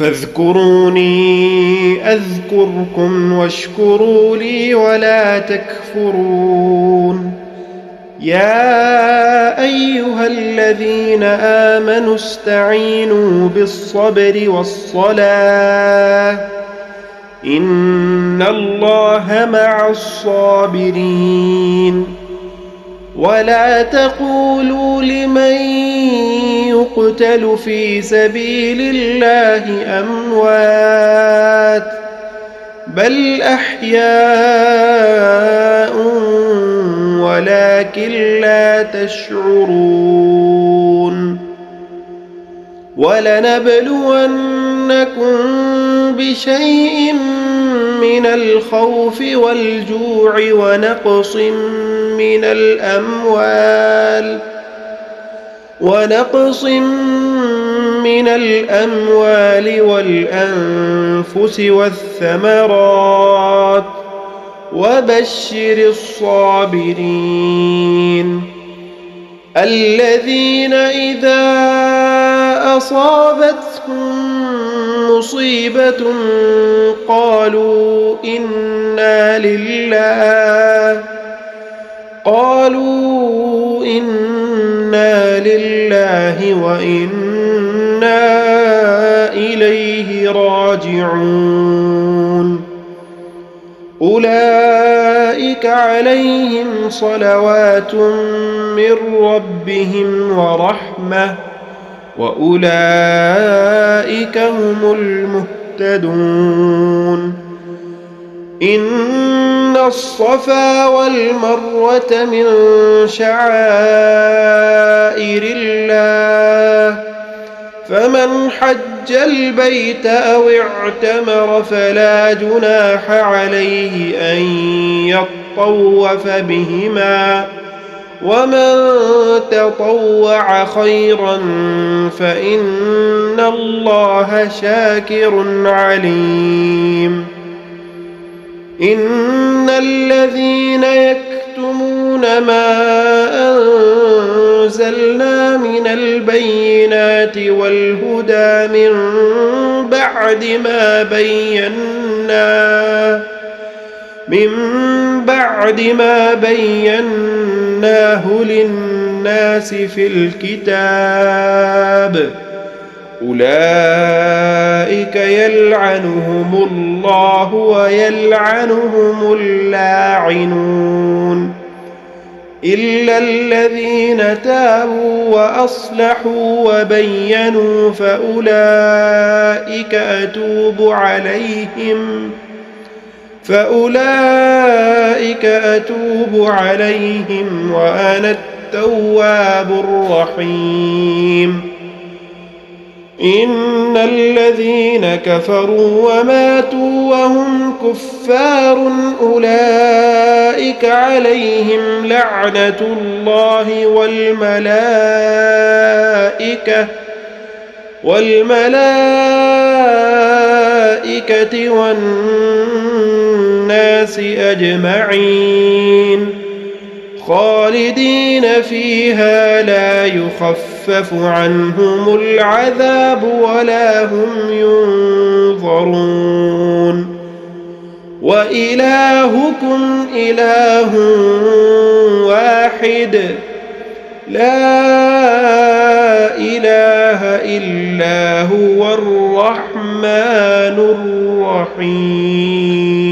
فاذكروني أذكركم واشكروا لي ولا تكفرون. يا أيها الذين آمنوا استعينوا بالصبر والصلاة إن الله مع الصابرين. ولا تقولوا لمن يقتل في سبيل الله أموات بل أحياء ولكن لا تشعرون. ولنبلونكم بشيء من الخوف والجوع ونقص من الأموال والأنفس والثمرات وبشر الصابرين الذين إذا أصابتهم مصيبة قالوا إنا لله وإنا إليه راجعون. أولئك عليهم صلوات من ربهم ورحمة وأولئك هم المهتدون. إن الصفا والمروة من شعائر الله فمن حج البيت أو اعتمر فلا جناح عليه أن يطوف بهما ومن تطوع خيرا فإن الله شاكر عليم. إن الذين يكتمون ما أنزلنا من البينات والهدى من بعد ما بيناه للناس في الكتاب أولئك يلعنهم الله ويلعنهم اللاعنون إلا الذين تابوا وأصلحوا وبينوا فأولئك أتوب عليهم وأنا التواب الرحيم. إن الذين كفروا وماتوا وهم كفار أولئك عليهم لعنة الله والملائكة والناس أجمعين خالدين فيها لا يخفف عنهم العذاب ولا هم ينظرون. وإلهكم إله واحد لا إله إلا هو الرحمن الرحيم.